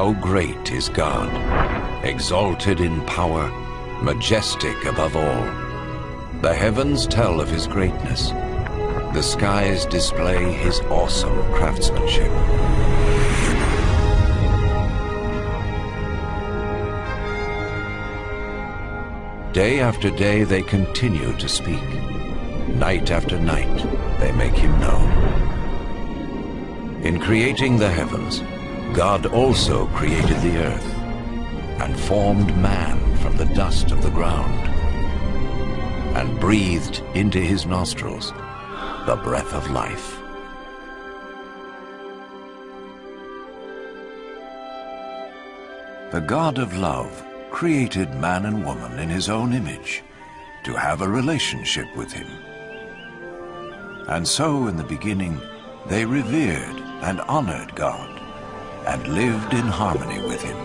How great is God, exalted in power, majestic above all. The heavens tell of his greatness. The skies display his awesome craftsmanship. Day after day they continue to speak. Night after night they make him known. In creating the heavens, God also created the earth and formed man from the dust of the ground and breathed into his nostrils the breath of life. The God of love created man and woman in his own image to have a relationship with him. And so in the beginning they revered and honored God and lived in harmony with him.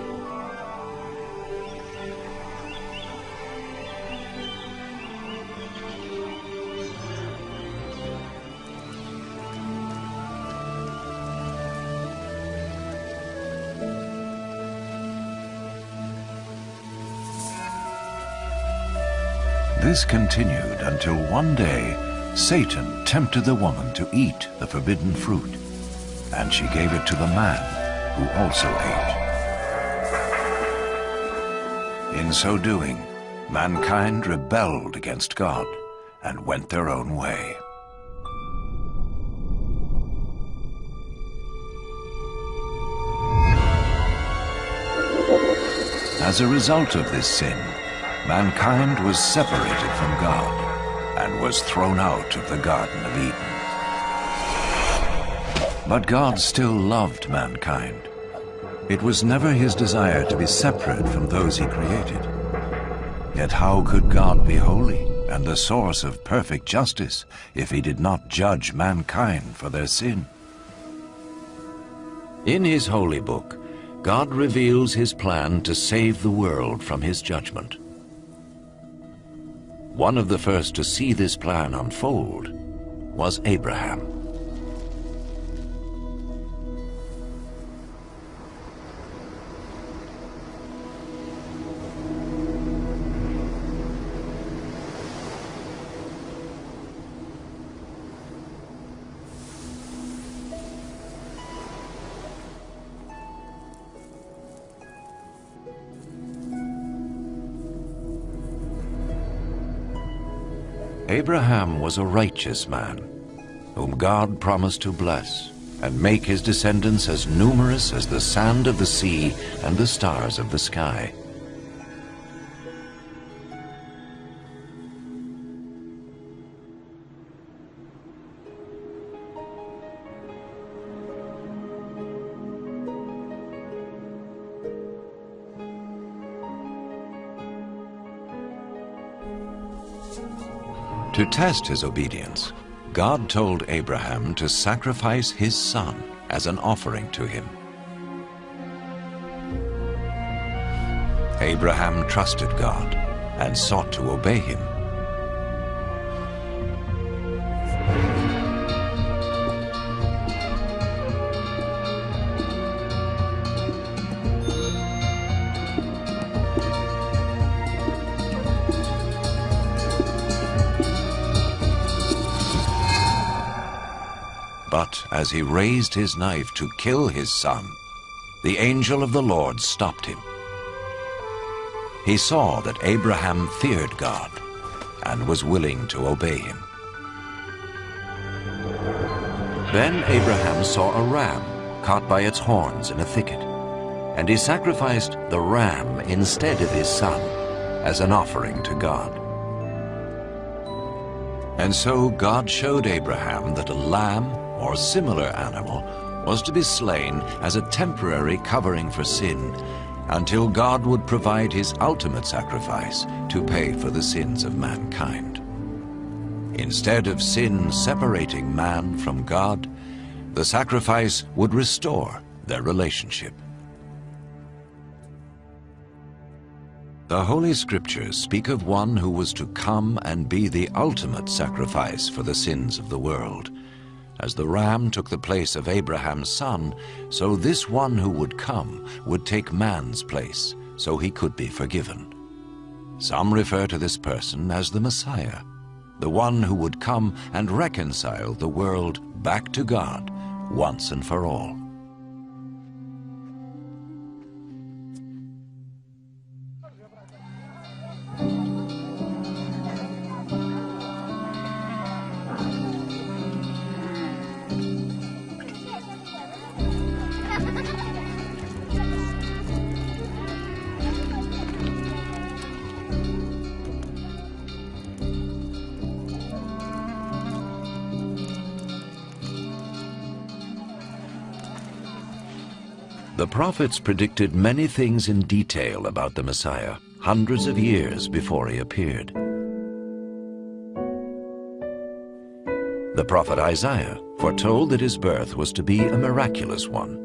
This continued until one day Satan tempted the woman to eat the forbidden fruit, and she gave it to the man, who also ate. In so doing, mankind rebelled against God and went their own way. As a result of this sin, mankind was separated from God and was thrown out of the Garden of Eden. But God still loved mankind. It was never his desire to be separate from those he created. Yet how could God be holy and the source of perfect justice if he did not judge mankind for their sin? In his holy book, God reveals his plan to save the world from his judgment. One of the first to see this plan unfold was Abraham. Abraham was a righteous man, whom God promised to bless and make his descendants as numerous as the sand of the sea and the stars of the sky. To test his obedience, God told Abraham to sacrifice his son as an offering to him. Abraham trusted God and sought to obey him. But as he raised his knife to kill his son, the angel of the Lord stopped him. He saw that Abraham feared God and was willing to obey him. Then Abraham saw a ram caught by its horns in a thicket, and he sacrificed the ram instead of his son as an offering to God. And so God showed Abraham that a lamb or similar animal was to be slain as a temporary covering for sin until God would provide his ultimate sacrifice to pay for the sins of mankind. Instead of sin separating man from God, the sacrifice would restore their relationship. The Holy Scriptures speak of one who was to come and be the ultimate sacrifice for the sins of the world, As the ram took the place of Abraham's son, so this one who would come would take man's place, so he could be forgiven. Some refer to this person as the Messiah, the one who would come and reconcile the world back to God once and for all. The prophets predicted many things in detail about the Messiah, hundreds of years before he appeared. The prophet Isaiah foretold that his birth was to be a miraculous one.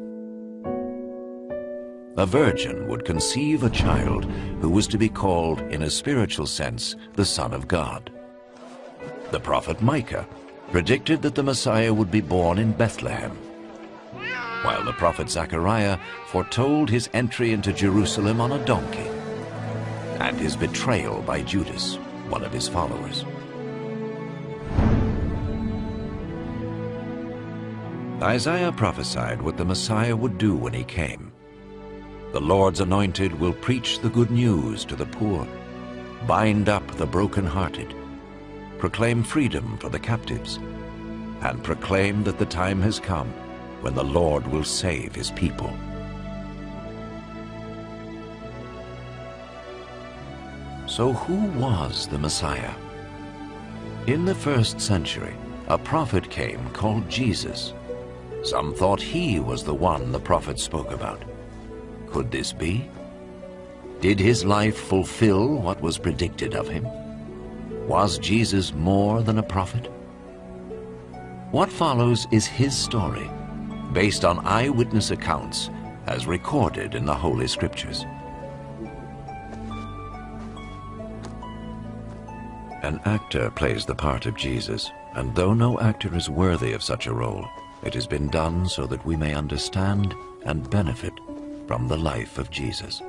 A virgin would conceive a child who was to be called, in a spiritual sense, the Son of God. The prophet Micah predicted that the Messiah would be born in Bethlehem, while the prophet Zechariah foretold his entry into Jerusalem on a donkey and his betrayal by Judas, one of his followers. Isaiah prophesied what the Messiah would do when he came. The Lord's anointed will preach the good news to the poor, bind up the brokenhearted, proclaim freedom for the captives, and proclaim that the time has come when the Lord will save his people. So who was the Messiah? In the 1st century, a prophet came called Jesus. Some thought he was the one the prophets spoke about. Could this be? Did his life fulfill what was predicted of him? Was Jesus more than a prophet? What follows is his story, based on eyewitness accounts as recorded in the Holy Scriptures. An actor plays the part of Jesus, and though no actor is worthy of such a role, it has been done so that we may understand and benefit from the life of Jesus.